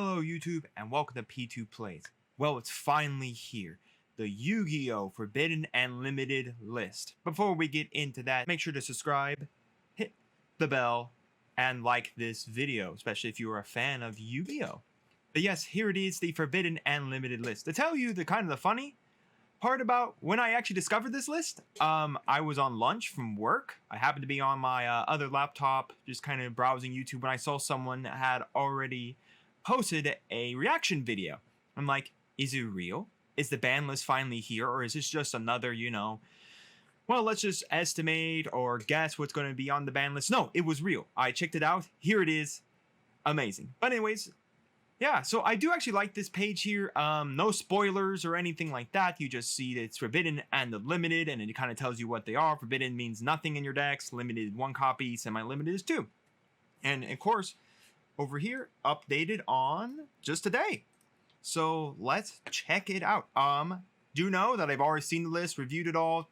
Hello YouTube and welcome to P2 Plays. Well, it's finally here. The Yu-Gi-Oh! Forbidden and Limited list. Before we get into that, make sure to subscribe, hit the bell, and like this video, especially if you are a fan of Yu-Gi-Oh! But yes, here it is, the Forbidden and Limited list. To tell you the funny part about when I actually discovered this list, I was on lunch from work. I happened to be on my other laptop, just kind of browsing YouTube, when I saw someone that had already posted a reaction video. I'm like, is it real? Is the ban list finally here? Or is this just another, well, let's just estimate or guess what's going to be on the ban list? No, it was real. I checked it out. Here it is. Amazing. But anyways, yeah, so I do actually like this page here. No spoilers or anything like that. You just see that it's forbidden and the limited, and it kind of tells you what they are. Forbidden means nothing in your decks. Limited, 1 copy. Semi-limited is 2. And of course, over here, updated on just today. So let's check it out. Do know that I've already seen the list, reviewed it all,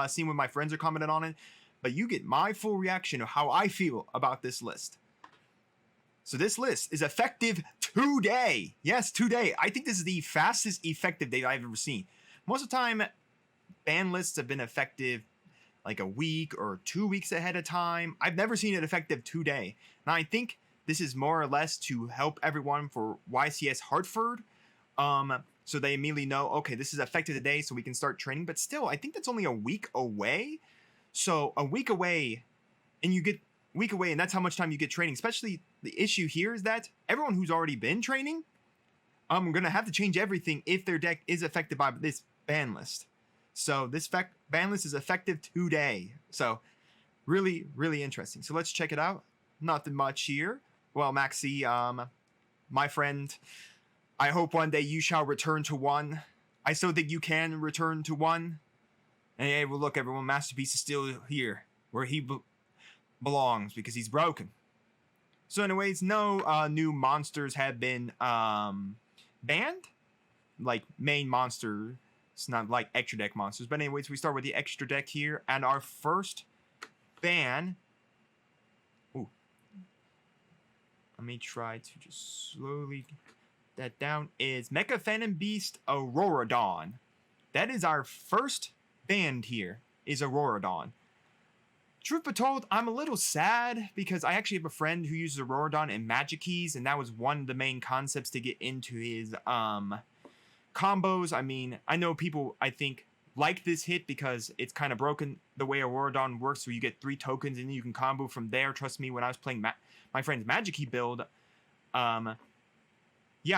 seen what my friends are commenting on it, but you get my full reaction of how I feel about this list. So this list is effective today. Yes, today. I think this is the fastest effective date I've ever seen. Most of the time, ban lists have been effective like a week or 2 weeks ahead of time. I've never seen it effective today. Now, I think this is more or less to help everyone for YCS Hartford. So they immediately know, okay, this is effective today, so we can start training. But still, I think that's only a week away. So a week away, and you get week away, and that's how much time you get training. Especially the issue here is that everyone who's already been training, I'm gonna have to change everything if their deck is affected by this ban list. So this ban list is effective today. So really, really interesting. So let's check it out. Nothing much here. Well, Maxi, my friend, I hope one day you shall return to 1. I still think you can return to 1. And hey, well, look, everyone, Masterpiece is still here where he belongs because he's broken. So anyways, no new monsters have been banned. Like main monster. It's not like extra deck monsters. But anyways, we start with the extra deck here. And our first ban... Let me try to just slowly that down. Is Mecha Phantom Beast Aurora Dawn. That is our first band here, is Aurora Dawn. Truth be told, I'm a little sad because I actually have a friend who uses Aurora Dawn in Magic Keys, and that was one of the main concepts to get into his combos. I mean, I know people, I think, like this hit because it's kind of broken the way Aurora Dawn works, where you get 3 tokens and you can combo from there. Trust me, when I was playing my friend's Magic Key build, yeah,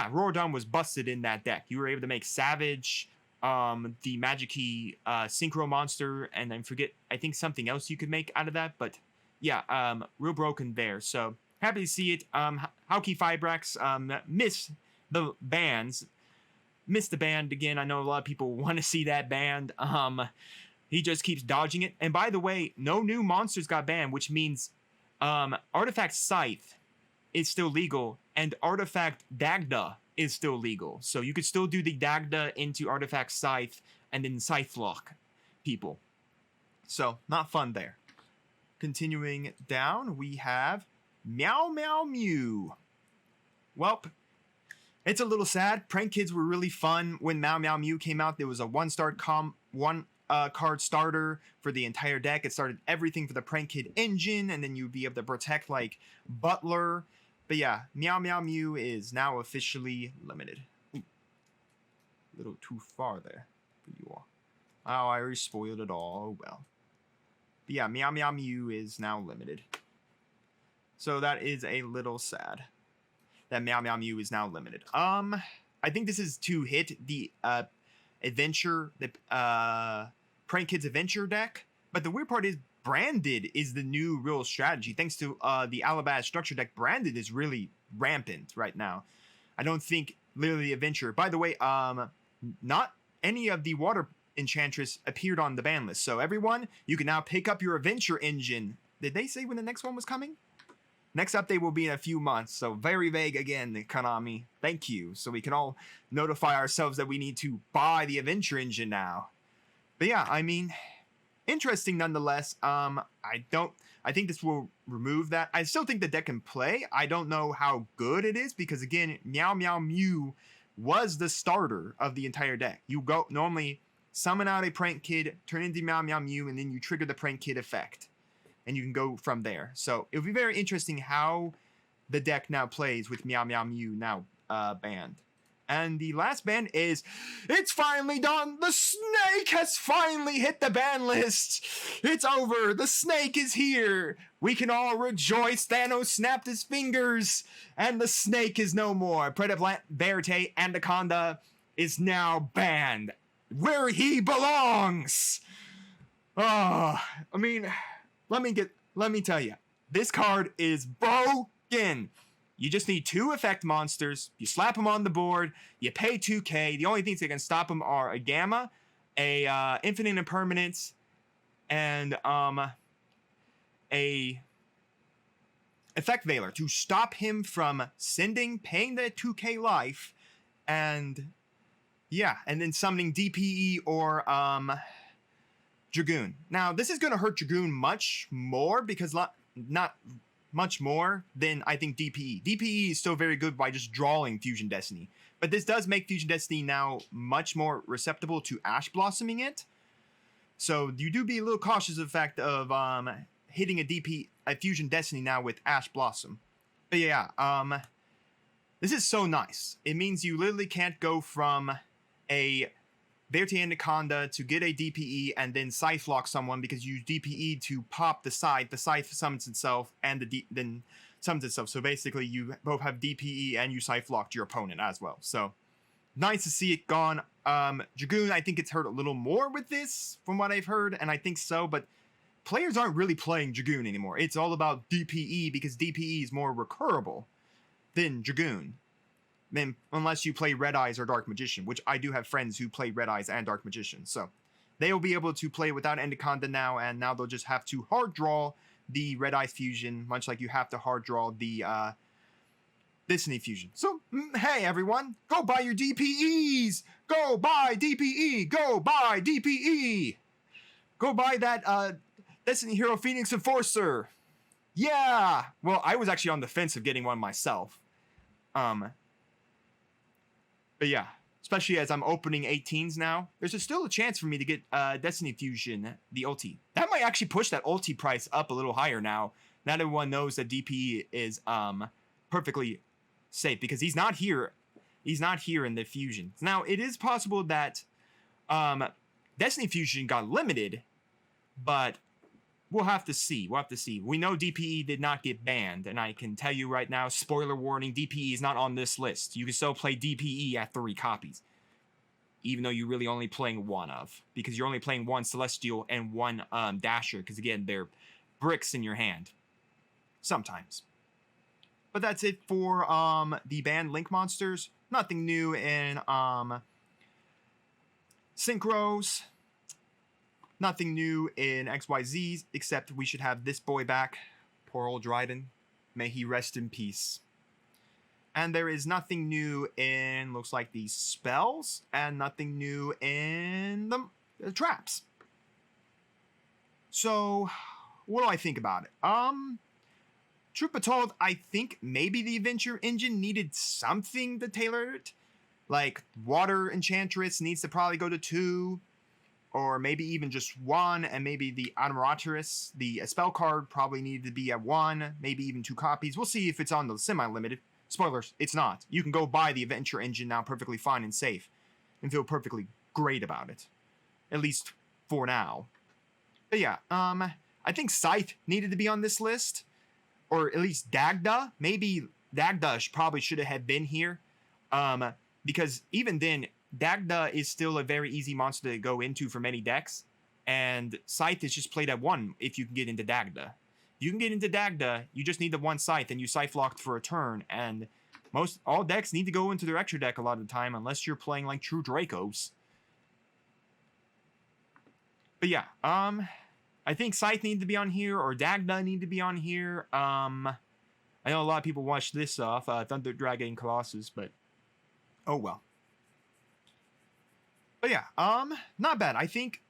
Aurora Dawn was busted in that deck. You were able to make Savage, the Magic Key Synchro Monster, and then I think something else you could make out of that. But yeah, real broken there. So happy to see it. Hauki Fibrax missed the bans. Missed the band again. I know a lot of people want to see that banned. He just keeps dodging it. And by the way, no new monsters got banned, which means Artifact Scythe is still legal, and Artifact Dagda is still legal. So you could still do the Dagda into Artifact Scythe and then Scythe lock people. So not fun there. Continuing down, we have Meow Meow Mew. Welp. It's a little sad. Prank Kids were really fun when Meow Meow Mew came out. There was a one card starter for the entire deck. It started everything for the Prank Kid engine, and then you'd be able to protect like Butler. But yeah, Meow Meow Mew is now officially limited. Ooh. A little too far there for you all. Oh, I already spoiled it all. Oh well. But yeah, Meow Meow Mew is now limited. So that is a little sad that Meow Meow Mew is now limited. I think this is to hit the adventure, the Prank Kids Adventure deck. But the weird part is Branded is the new real strategy. Thanks to the Alabaz structure deck, Branded is really rampant right now. I don't think literally Adventure. By the way, not any of the water enchantress appeared on the ban list. So everyone, you can now pick up your Adventure engine. Did they say when the next one was coming? Next update will be in a few months, so very vague again, Konami. Thank you. So we can all notify ourselves that we need to buy the Adventure engine now. But yeah, I mean, interesting nonetheless. I think this will remove that. I still think the deck can play. I don't know how good it is because again, Meow Meow Mew was the starter of the entire deck. You go normally summon out a Prank Kid, turn into Meow Meow Mew, and then you trigger the Prank Kid effect. And you can go from there. So it'll be very interesting how the deck now plays with Meow Meow Mew now banned. And the last ban is, it's finally done! The snake has finally hit the ban list! It's over! The snake is here! We can all rejoice! Thanos snapped his fingers! And the snake is no more! Predaplant Verte Anaconda is now banned! Where he belongs! Oh, I mean, let me tell you, this card is broken! You just need 2 effect monsters, you slap them on the board, you pay 2k, the only things that can stop them are a Gamma, a Infinite Impermanence, and a Effect Veiler to stop him from paying the 2k life, and yeah, and then summoning DPE or Dragoon. Now, this is going to hurt Dragoon much more because not much more than I think DPE. DPE is still very good by just drawing Fusion Destiny. But this does make Fusion Destiny now much more receptible to Ash Blossoming it. So you do be a little cautious of the fact of hitting a Fusion Destiny now with Ash Blossom. But yeah, this is so nice. It means you literally can't go from a Verte Anaconda to get a DPE and then Scythe lock someone because you use DPE to pop the Scythe. The Scythe summons itself and then summons itself. So basically you both have DPE and you Scythe locked your opponent as well. So nice to see it gone. Dragoon, I think it's hurt a little more with this from what I've heard, and I think so, but players aren't really playing Dragoon anymore. It's all about DPE because DPE is more recurable than Dragoon. Then, unless you play Red Eyes or Dark Magician, which I do have friends who play Red Eyes and Dark Magician. So they will be able to play without Anaconda now, and now they'll just have to hard draw the Red Eyes Fusion, much like you have to hard draw the Destiny Fusion. So, hey everyone, go buy your DPEs! Go buy DPE! Go buy DPE! Go buy that Destiny Hero Phoenix Enforcer! Yeah! Well, I was actually on the fence of getting one myself. But yeah, especially as I'm opening 18s now, there's still a chance for me to get Destiny Fusion, the ulti. That might actually push that ulti price up a little higher now. Not everyone knows that DP is perfectly safe because he's not here. He's not here in the Fusion. Now, it is possible that Destiny Fusion got limited, but we'll have to see. We'll have to see. We know DPE did not get banned, and I can tell you right now, spoiler warning, DPE is not on this list. You can still play DPE at 3 copies, even though you're really only playing one of, because you're only playing 1 Celestial and 1 Dasher, because again, they're bricks in your hand. Sometimes. But that's it for the banned Link monsters. Nothing new in Synchros. Nothing new in XYZs, except we should have this boy back. Poor old Dryden. May he rest in peace. And there is nothing new in, looks like, the spells, and nothing new in the traps. So, what do I think about it? Truth be told, I think maybe the Adventure Engine needed something to tailor it. Like, Water Enchantress needs to probably go to 2. Or maybe even just 1, and maybe the Admiratress, the spell card probably needed to be at 1, maybe even 2 copies. We'll see if it's on the semi-limited. Spoilers, it's not. You can go buy the Adventure Engine now perfectly fine and safe, and feel perfectly great about it. At least for now. But yeah, I think Scythe needed to be on this list, or at least Dagda. Maybe Dagda probably should have been here, because even then, Dagda is still a very easy monster to go into for many decks, and Scythe is just played at 1 if you can get into Dagda. You can get into Dagda, you just need the 1 Scythe, and you Scythe locked for a turn, and all decks need to go into their extra deck a lot of the time, unless you're playing like true Dracos. But yeah, I think Scythe needed to be on here, or Dagda needed to be on here. I know a lot of people watch this off, Thunder Dragon Colossus, but oh well. But yeah, not bad. I think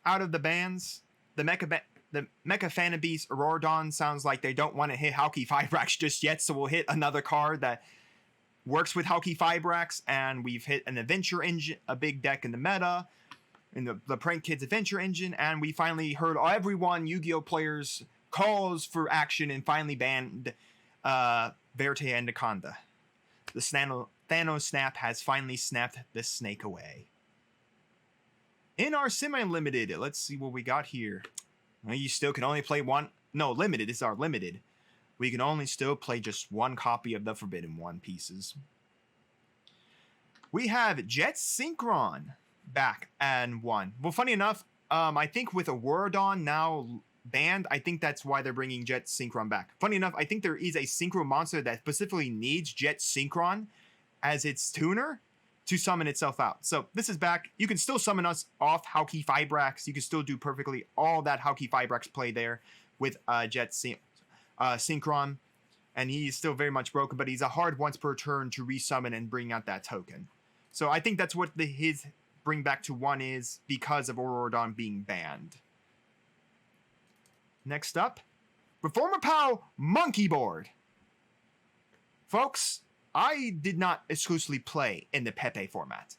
out of the bans, the Mecha Fanabeast Auroradon sounds like they don't want to hit Hauki Fibrax just yet, so we'll hit another card that works with Hauki Fibrax, and we've hit an Adventure Engine, a big deck in the meta, in the Prank Kids Adventure Engine, and we finally heard everyone, Yu-Gi-Oh! Players' calls for action and finally banned Verte Anaconda. The Thanos Snap has finally snapped the snake away. In our semi-limited, let's see what we got here. Well, you still can only play one. No, limited. This is our limited. We can only still play just one copy of the Forbidden One pieces. We have Jet Synchron back and one. Well, funny enough, I think with Auroradon now banned, I think that's why they're bringing Jet Synchron back. Funny enough, I think there is a Synchro monster that specifically needs Jet Synchron as its tuner to summon itself out. So this is back. You can still summon us off Hauki Fibrax. You can still do perfectly all that Hauki Fibrax play there with Jet Synchron. And he's still very much broken, but he's a hard once per turn to resummon and bring out that token. So I think that's what his bring back to one is because of Auroradon being banned. Next up, Reformer Pow Monkey Board. Folks, I did not exclusively play in the Pepe format,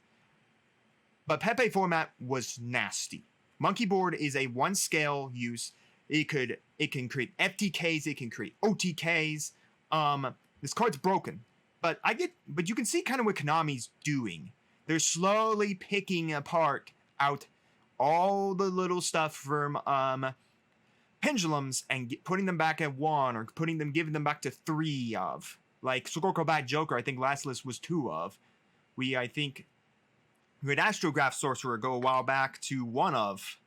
but Pepe format was nasty. Monkey Board is a one scale use. It can create FTKs, it can create OTKs. This card's broken, but you can see kind of what Konami's doing. They're slowly picking apart out all the little stuff from pendulums and putting them back at one, or giving them back to 3 of. Like Sogoko Bad Joker, I think last list was 2 of. We had Astrograph Sorcerer go a while back to 1 of.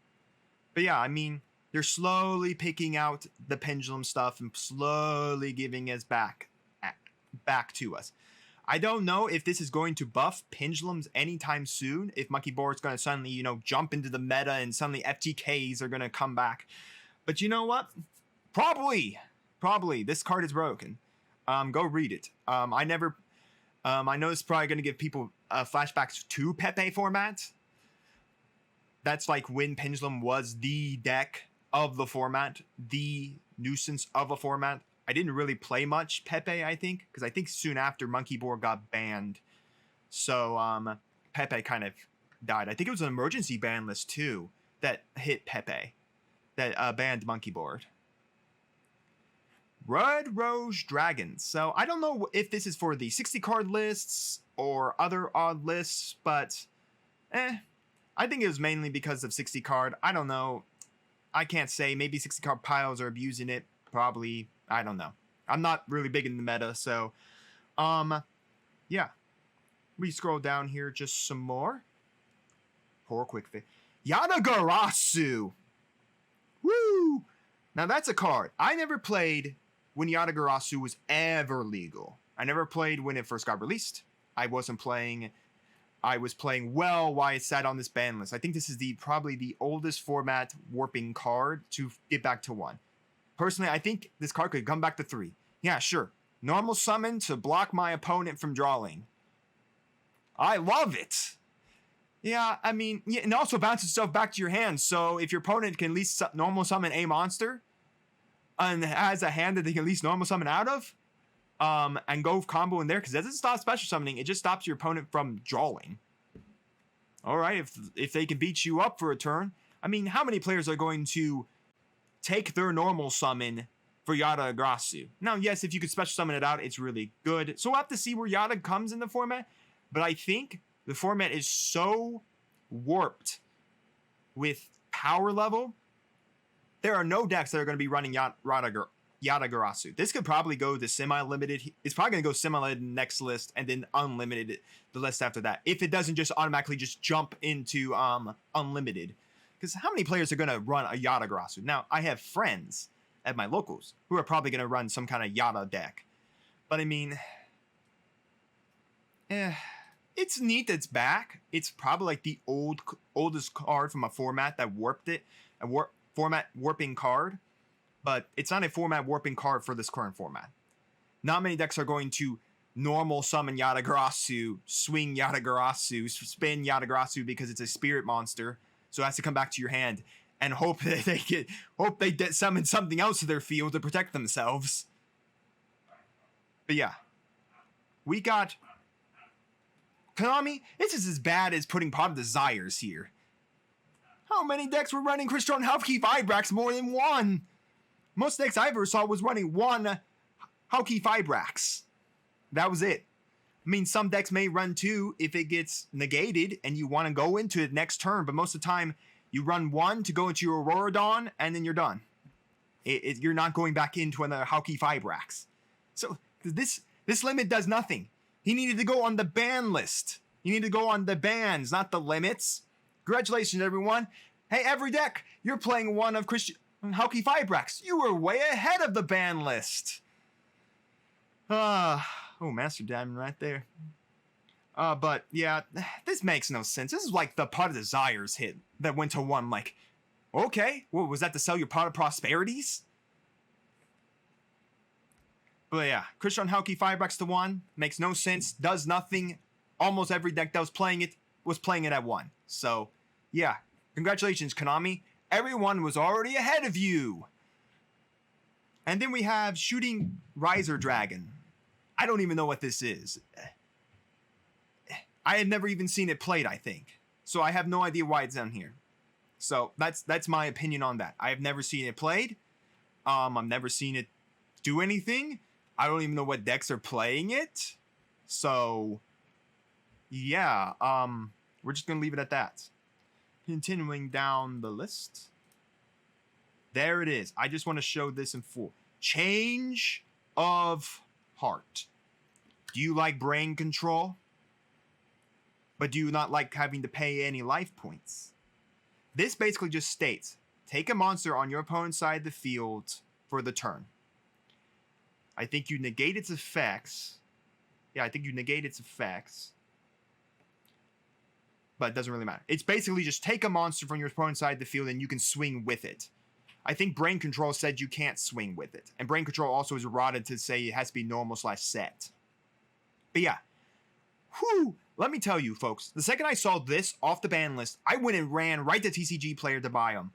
But yeah, I mean, they're slowly picking out the pendulum stuff and slowly giving us back to us. I don't know if this is going to buff pendulums anytime soon. If Monkey Board's going to suddenly, jump into the meta and suddenly FTKs are going to come back. But you know what? Probably this card is broken. Go read it. I know it's probably going to give people flashbacks to Pepe format. That's like when Pendulum was the deck of the format, the nuisance of a format. I didn't really play much Pepe, I think, because I think soon after Monkey Board got banned. So Pepe kind of died. I think it was an emergency ban list too that hit Pepe, that banned Monkey Board. Red Rose Dragons. So I don't know if this is for the 60 card lists or other odd lists, but I think it was mainly because of 60 card. I don't know. I can't say. Maybe 60 card piles are abusing it. Probably. I don't know. I'm not really big in the meta, so yeah. We scroll down here just some more. Poor quick fit. Yatagarasu. Woo! Now that's a card. I never played when Yatagarasu was ever legal. I never played when it first got released. I was playing well while it sat on this ban list. I think this is probably the oldest format warping card to get back to 1. Personally, I think this card could come back to 3. Yeah, sure. Normal summon to block my opponent from drawing. I love it. Yeah, I mean, yeah, and also bounces itself back to your hand. So if your opponent can at least normal summon a monster and has a hand that they can at least normal summon out of, and go combo in there, because it doesn't stop special summoning, it just stops your opponent from drawing. All right, if they can beat you up for a turn, I mean, how many players are going to take their normal summon for Yatagarasu? Now, yes, if you could special summon it out, it's really good. So we'll have to see where Yata comes in the format, but I think the format is so warped with power level. There are no decks that are going to be running Yatagarasu. This could probably go to semi-limited. It's probably going to go semi-limited next list and then unlimited the list after that. If it doesn't just automatically just jump into unlimited. Because how many players are going to run a Yatagarasu? Now, I have friends at my locals who are probably going to run some kind of Yata deck. But I mean, it's neat that it's back. It's probably like the oldest card from a format that warped it. Format warping card. But it's not a format warping card for this current format. Not many decks are going to normal summon Yatagarasu, swing Yatagarasu, spin Yatagarasu because it's a spirit monster. So it has to come back to your hand and hope that they summon something else to their field to protect themselves. But yeah, we got Konami. This is as bad as putting Pot of Desires here. How many decks were running Crystron Halfkey Vibrax? More than one. Most decks I ever saw was running one Halfkey Vibrax. That was it. I mean, some decks may run two if it gets negated and you want to go into it next turn, but most of the time you run one to go into your Aurora Dawn and then you're done. You're not going back into another Halfkey Vibrax. So this limit does nothing. He needed to go on the ban list. You need to go on the bans, not the limits. Congratulations, everyone. Hey, every deck, you're playing one of Halfkey Vibrax. You were way ahead of the ban list. Oh, Master Diamond right there. But yeah, this makes no sense. This is like the Pot of Desires hit that went to one. Like, okay, what was that to sell your Pot of Prosperities? But yeah, Crystron Halfkey Vibrax to one makes no sense. Does nothing. Almost every deck that was playing it at one. So yeah, congratulations, Konami. Everyone was already ahead of you. And then we have Shooting Riser Dragon. I don't even know what this is. I had never even seen it played, I think. So I have no idea why it's down here. So that's my opinion on that. I have never seen it played. I've never seen it do anything. I don't even know what decks are playing it. So yeah, we're just gonna leave it at that. Continuing down the list. There it is. I just want to show this in full. Change of Heart. Do you like brain control? But do you not like having to pay any life points? This basically just states, take a monster on your opponent's side of the field for the turn. I think you negate its effects. Yeah, I think you negate its effects. But it doesn't really matter. It's basically just take a monster from your opponent's side of the field and you can swing with it. I think Brain Control said you can't swing with it. And Brain Control also is eroded to say it has to be normal/set. But yeah. Whew. Let me tell you, folks. The second I saw this off the ban list, I went and ran right to TCG Player to buy them.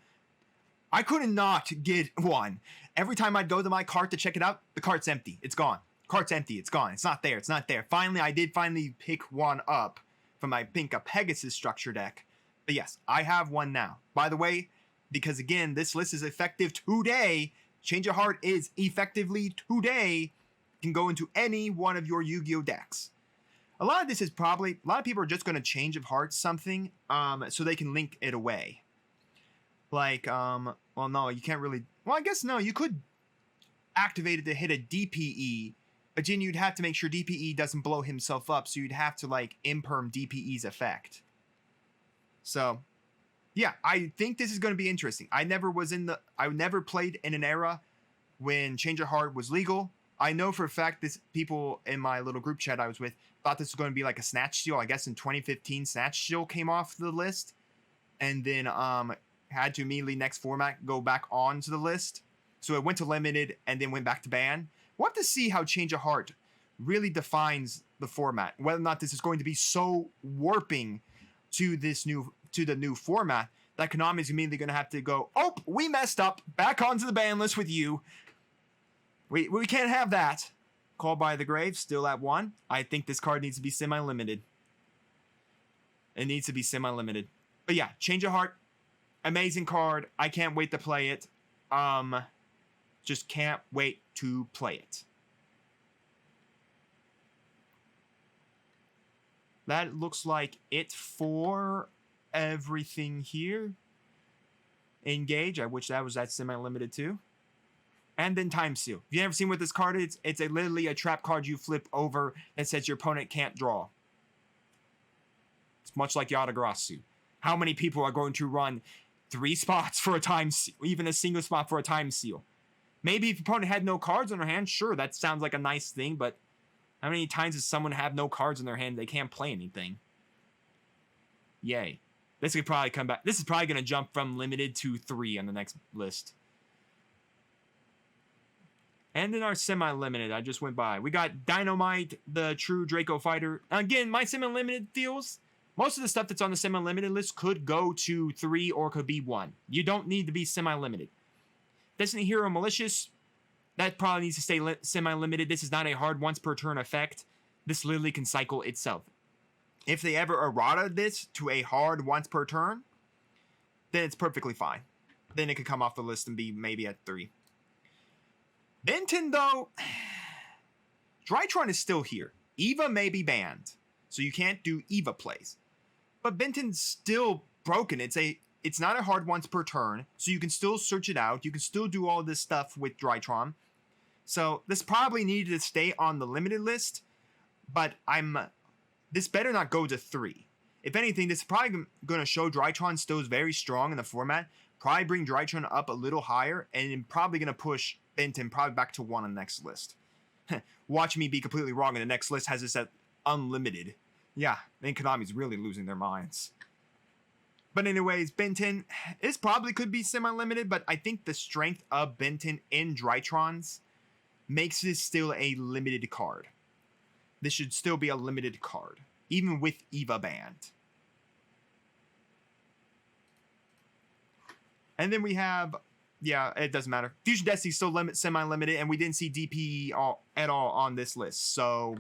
I couldn't not get one. Every time I'd go to my cart to check it out, the cart's empty. It's gone. Cart's empty. It's gone. It's not there. It's not there. Finally, I did pick one up from my a Pegasus structure deck. But yes, I have one now. By the way, because again, this list is effective today. Change of Heart is effectively today. Can go into any one of your Yu-Gi-Oh decks. A lot of this is probably, a lot of people are just going to Change of Heart something so they can link it away. Like, well, no, you can't really, well, I guess no, you could activate it to hit a DPE, but then you'd have to make sure DPE doesn't blow himself up, so you'd have to, like, imperm DPE's effect. So, yeah, I think this is going to be interesting. I never played in an era when Change of Heart was legal. I know for a fact this people in my little group chat I was with thought this was going to be like a Snatch Steal. I guess in 2015, Snatch Steal came off the list, and then had to immediately next format go back onto the list. So it went to limited and then went back to ban. We'll have to see how Change of Heart really defines the format. Whether or not this is going to be so warping to the new format that Konami is immediately going to have to go, oh, we messed up. Back onto the ban list with you. We can't have that. Call by the Grave, still at 1. I think this card needs to be semi-limited. It needs to be semi-limited. But yeah, Change of Heart, amazing card. I can't wait to play it. Just can't wait to play it. That looks like it for everything here. Engage, I wish that was that semi-limited too. And then Time Seal. If you've never seen what this card is, it's literally a trap card you flip over that says your opponent can't draw. It's much like Yatagarasu. How many people are going to run 3 spots for a Time Seal, even a single spot for a Time Seal? Maybe if your opponent had no cards on their hand, sure, that sounds like a nice thing, but how many times does someone have no cards in their hand, they can't play anything? Yay. This could probably come back. This is probably going to jump from limited to 3 on the next list. And in our semi-limited, I just went by. We got Dynamite, the true Draco fighter. Again, my semi-limited feels Most of the stuff that's on the semi-limited list could go to 3 or could be 1. You don't need to be semi-limited. Destiny Hero Malicious, that probably needs to stay semi-limited. This is not a hard once per turn effect. This literally can cycle itself. If they ever errata this to a hard once per turn, then it's perfectly fine. Then it could come off the list and be maybe at 3. Benton, though, Drytron is still here. Eva may be banned, so you can't do Eva plays. But Benton's still broken. It's not a hard once per turn, so you can still search it out. You can still do all this stuff with Drytron. So this probably needed to stay on the limited list, but this better not go to 3. If anything, this is probably going to show Drytron still is very strong in the format. Probably bring Drytron up a little higher, and probably going to push Benton probably back to 1 on the next list. Watch me be completely wrong, and the next list has this at unlimited. Yeah, then Konami's really losing their minds. But anyways, Benton, this probably could be semi-limited, but I think the strength of Benton in Drytrons makes this still a limited card. This should still be a limited card, even with Eva banned. And then we have, yeah, it doesn't matter. Fusion Destiny still semi-limited, and we didn't see DPE at all on this list. So,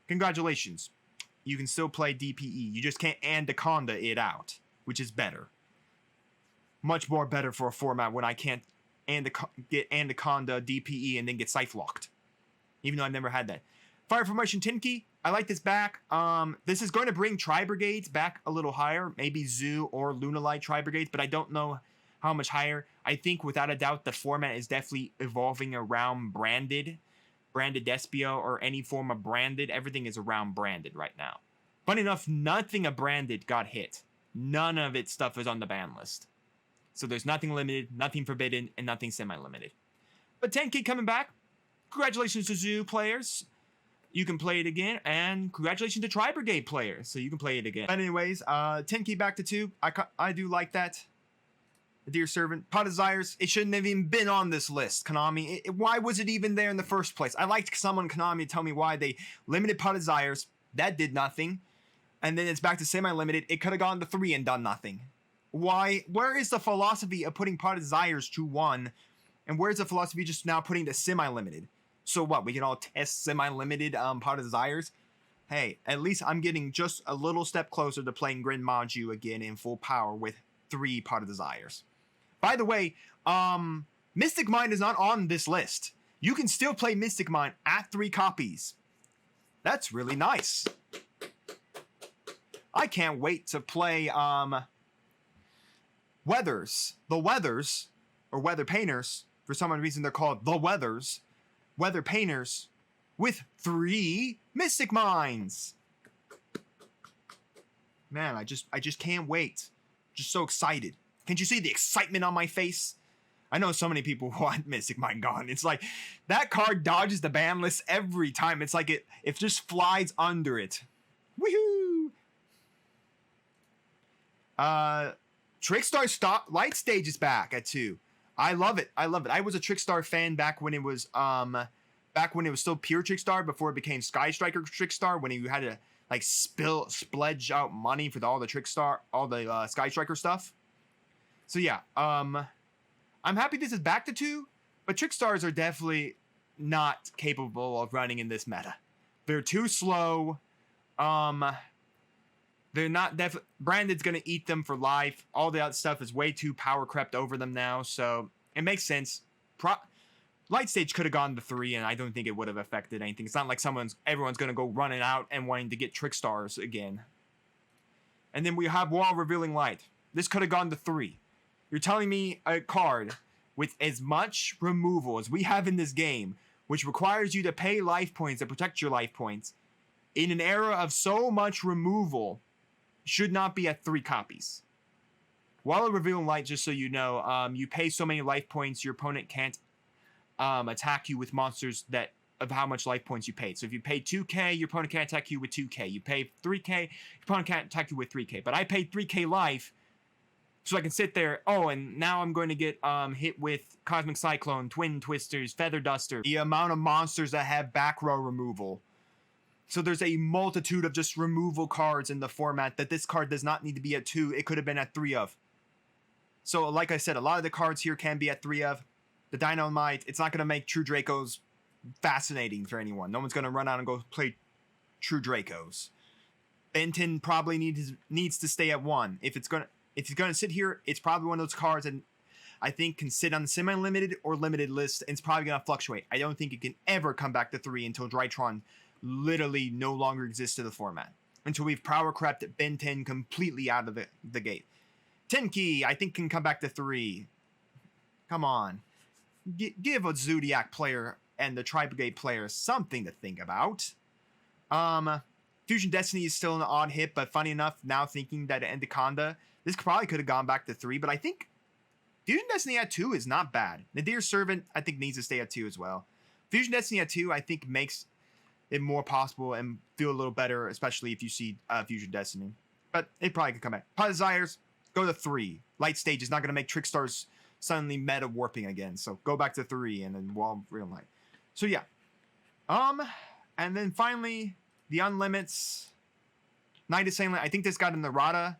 congratulations. You can still play DPE. You just can't Anaconda it out, which is better. Much more better for a format when I can't get Anaconda DPE and then get Scythe locked. Even though I've never had that. Fire Formation Tinky, I like this back. This is going to bring Tri-Brigades back a little higher. Maybe Zoo or Lunalight Tri-Brigades, but I don't know how much higher. I think without a doubt the format is definitely evolving around branded Despio or any form of branded. Everything is around branded right now. Funny enough, nothing of branded got hit. None of its stuff is on the ban list. So there's nothing limited, nothing forbidden, and nothing semi-limited. But 10K coming back. Congratulations to Zoo players. You can play it again, and congratulations to Tri-Brigade players, so you can play it again. But anyways, 10K back to 2. I do like that. Dear Servant. Pot of Desires, it shouldn't have even been on this list, Konami. Why was it even there in the first place? I liked someone, Konami, to tell me why they limited Pot of Desires. That did nothing. And then it's back to semi-limited. It could have gone to 3 and done nothing. Why? Where is the philosophy of putting Pot of Desires to 1? And where's the philosophy just now putting the semi-limited? So what? We can all test semi-limited Pot of Desires? Hey, at least I'm getting just a little step closer to playing Grid Maju again in full power with 3 Pot of Desires. By the way, Mystic Mind is not on this list. You can still play Mystic Mind at 3 copies. That's really nice. I can't wait to play Weathers. The Weathers, or Weather Painters. For some reason they're called The Weathers. Weather Painters with 3 Mystic Minds. Man, I just can't wait. Just so excited. Can't you see the excitement on my face? I know so many people want Mystic Mind gone. It's like that card dodges the ban list every time. It's like it just flies under it. Woohoo! Trickstar Light Stage is back at 2. I love it. I love it. I was a Trickstar fan back when it was still pure Trickstar before it became Sky Striker Trickstar, when you had to like splurge out money for all the Sky Striker stuff. So yeah, I'm happy this is back to 2, but Trickstars are definitely not capable of running in this meta. They're too slow. They're not Branded's gonna eat them for life. All the other stuff is way too power crept over them now, so it makes sense. Light Stage could have gone to 3, and I don't think it would have affected anything. It's not like everyone's gonna go running out and wanting to get Trickstars again. And then we have Wall Revealing Light. This could have gone to 3. You're telling me a card with as much removal as we have in this game, which requires you to pay life points to protect your life points, in an era of so much removal, should not be at 3 copies. While Revealing Light, just so you know, you pay so many life points, your opponent can't attack you with monsters of how much life points you paid. So if you pay 2k, your opponent can't attack you with 2k. You pay 3k, your opponent can't attack you with 3k. But I paid 3k life, so I can sit there, and now I'm going to get hit with Cosmic Cyclone, Twin Twisters, Feather Duster. The amount of monsters that have back row removal. So there's a multitude of just removal cards in the format that this card does not need to be at 2. It could have been at 3 of. So like I said, a lot of the cards here can be at 3 of. The Dynamite, it's not going to make True Dracos fascinating for anyone. No one's going to run out and go play True Dracos. Benton probably needs to stay at 1. If it's gonna sit here, it's probably one of those cards that I think can sit on the semi-limited or limited list, and it's probably gonna fluctuate. I don't think it can ever come back to 3 until Drytron literally no longer exists in the format. Until we've power crept Ben 10 completely out of the gate. Tenki, I think, can come back to 3. Come on. Give a Zodiac player and the Tri-Brigade player something to think about. Fusion Destiny is still an odd hit, but funny enough, now thinking that Endaconda, this probably could have gone back to 3, but I think Fusion Destiny at 2 is not bad. Nadir Servant, I think, needs to stay at 2 as well. Fusion Destiny at 2, I think, makes it more possible and feel a little better, especially if you see Fusion Destiny. But it probably could come back. Pot Desires, go to 3. Light Stage is not going to make Trickstars suddenly meta warping again, so go back to 3 and then Wall Real Light. So yeah. And then finally, the Unlimits. Night Assailant, I think this got in the Rada.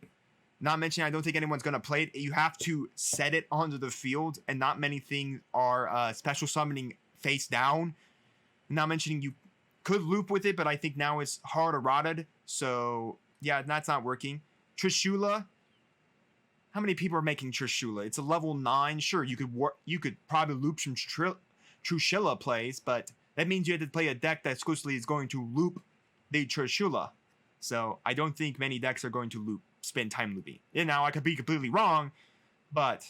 Not mentioning, I don't think anyone's going to play it. You have to set it onto the field, and not many things are special summoning face down. Not mentioning you could loop with it, but I think now it's hard rotted. So, yeah, that's not working. Trishula. How many people are making Trishula? It's a level 9. Sure, you could probably loop some Trishula plays, but that means you have to play a deck that exclusively is going to loop the Trishula. So, I don't think many decks are going to spend time looping. And now I could be completely wrong, but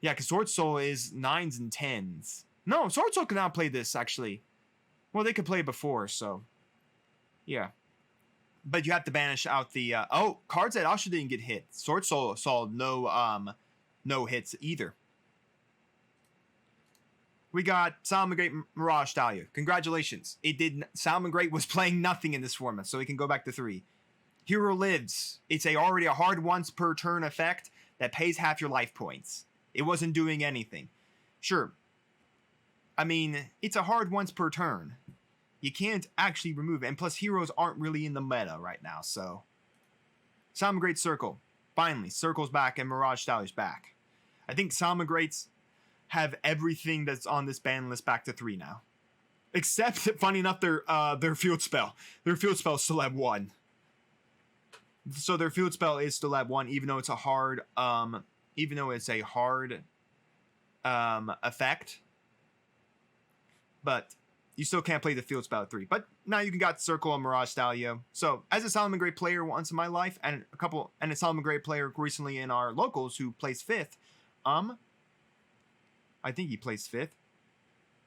yeah, because Sword Soul is 9s and 10s. No, Sword Soul can now play this, actually. Well, they could play it before, so yeah. But you have to banish out the cards that also didn't get hit. Sword Soul saw no hits either. We got Salmon Great Mirage Dahlia. Congratulations. Salmon Great was playing nothing in this format, so he can go back to 3. Hero Lives. It's already a hard once per turn effect that pays half your life points. It wasn't doing anything. Sure. I mean, it's a hard once per turn. You can't actually remove it. And plus, heroes aren't really in the meta right now, so. Salmon Great Circle. Finally, Circle's back and Mirage Dahlia's back. I think Salmon Greats have everything that's on this ban list back to 3 now. Except, funny enough, their field spell. Their field spell still at 1. So their field spell is still at 1, even though it's a hard, effect. But you still can't play the field spell at 3. But now you can got Circle and Mirage Dahlia. So as a Salmon Great player once in my life, and a Salmon Great player recently in our locals who plays 5th, I think he plays 5th.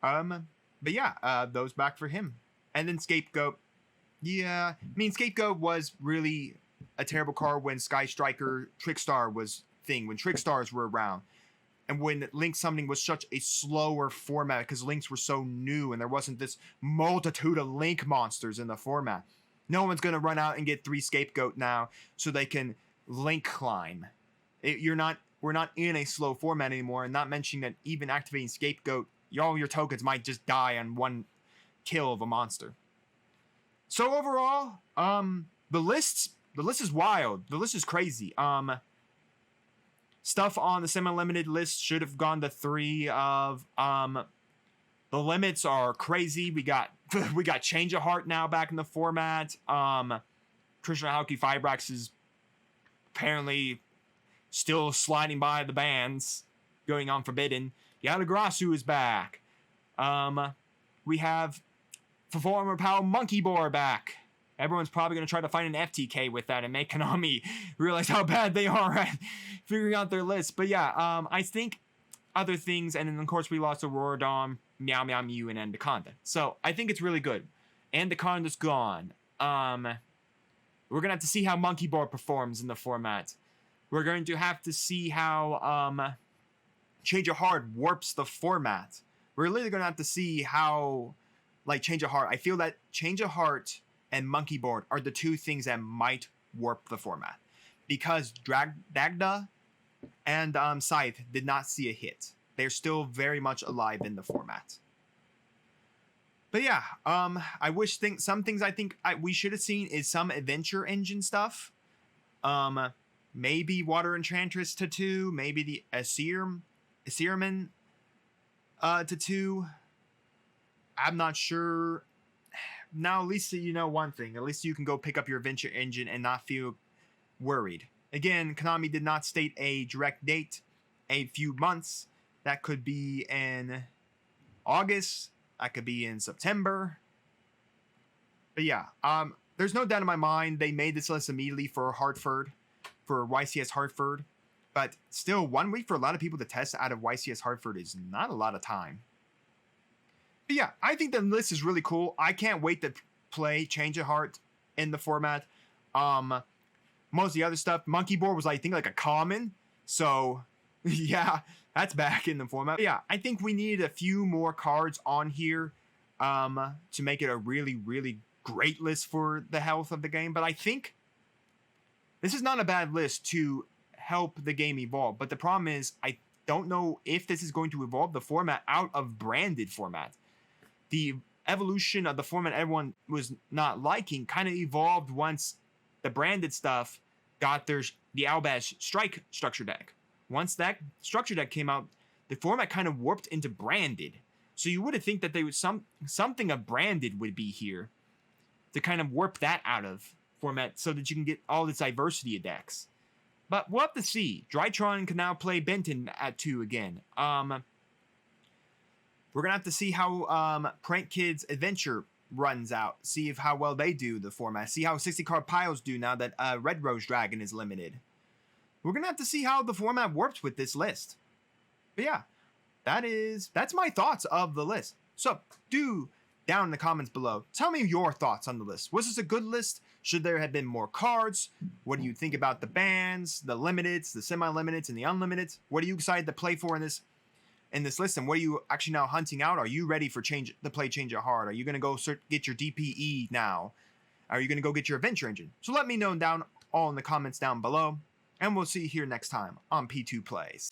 But yeah, those back for him. And then Scapegoat. Yeah, I mean, Scapegoat was really a terrible card when Sky Striker Trickstar was thing, when Trickstars were around. And when Link summoning was such a slower format because Links were so new and there wasn't this multitude of Link monsters in the format. No one's going to run out and get 3 Scapegoat now so they can Link climb. We're not in a slow format anymore, and not mentioning that even activating Scapegoat, all your tokens might just die on one kill of a monster. So overall, the list is wild. The list is crazy. Stuff on the semi-limited list should have gone to 3 of. The limits are crazy. We got Change of Heart now back in the format. Krishna Haoki Fibrax is apparently still sliding by the bans, going on Forbidden. Yadagrasu is back. We have Performer Power Monkey Boar back. Everyone's probably going to try to find an FTK with that and make Konami realize how bad they are at figuring out their list. But yeah, I think other things, and then of course we lost Aurora Dom, Meow Meow Mew, and Endaconda. So I think it's really good. Endaconda's gone. We're going to have to see how Monkey Boar performs in the format. We're going to have to see how Change of Heart warps the format. We're literally going to have to see how, like, Change of Heart. I feel that Change of Heart and Monkey Board are the 2 things that might warp the format. Because Dagda and Scythe did not see a hit. They're still very much alive in the format. But yeah, I wish some things I think we should have seen is some adventure engine stuff. Maybe Water Enchantress to 2, maybe the Asirman to 2. I'm not sure. Now, at least you know one thing. At least you can go pick up your adventure engine and not feel worried. Again, Konami did not state a direct date, a few months. That could be in August. That could be in September. But yeah, there's no doubt in my mind they made this list immediately for Hartford, for YCS Hartford. But still, 1 week for a lot of people to test out of YCS Hartford is not a lot of time. But yeah, I think the list is really cool. I can't wait to play Change of Heart in the format. Most of the other stuff, Monkey Board was, I think, like a common. So, yeah, that's back in the format. But yeah, I think we need a few more cards on here to make it a really, really great list for the health of the game. But I think this is not a bad list to help the game evolve. But the problem is, I don't know if this is going to evolve the format out of branded format. The evolution of the format everyone was not liking kind of evolved once the branded stuff got the Albaz Strike structure deck. Once that structure deck came out, the format kind of warped into branded. So you would have think that they would something of branded would be here to kind of warp that out of format so that you can get all this diversity of decks. But we'll have to see. Drytron can now play Benton at 2 again. We're going to have to see how Prank Kids Adventure runs out. See how well they do the format. See how 60-card piles do now that Red Rose Dragon is limited. We're going to have to see how the format works with this list. But yeah, that's my thoughts of the list. So do down in the comments below, tell me your thoughts on the list. Was this a good list? Should there have been more cards? What do you think about the bans, the limiteds, the semi-limiteds, and the unlimiteds? What are you excited to play for in this list, and what are you actually now hunting out? Are you ready for to play Change of Heart? Are you going to go get your DPE now? Are you going to go get your adventure engine? So let me know all in the comments down below, and we'll see you here next time on P2 Plays.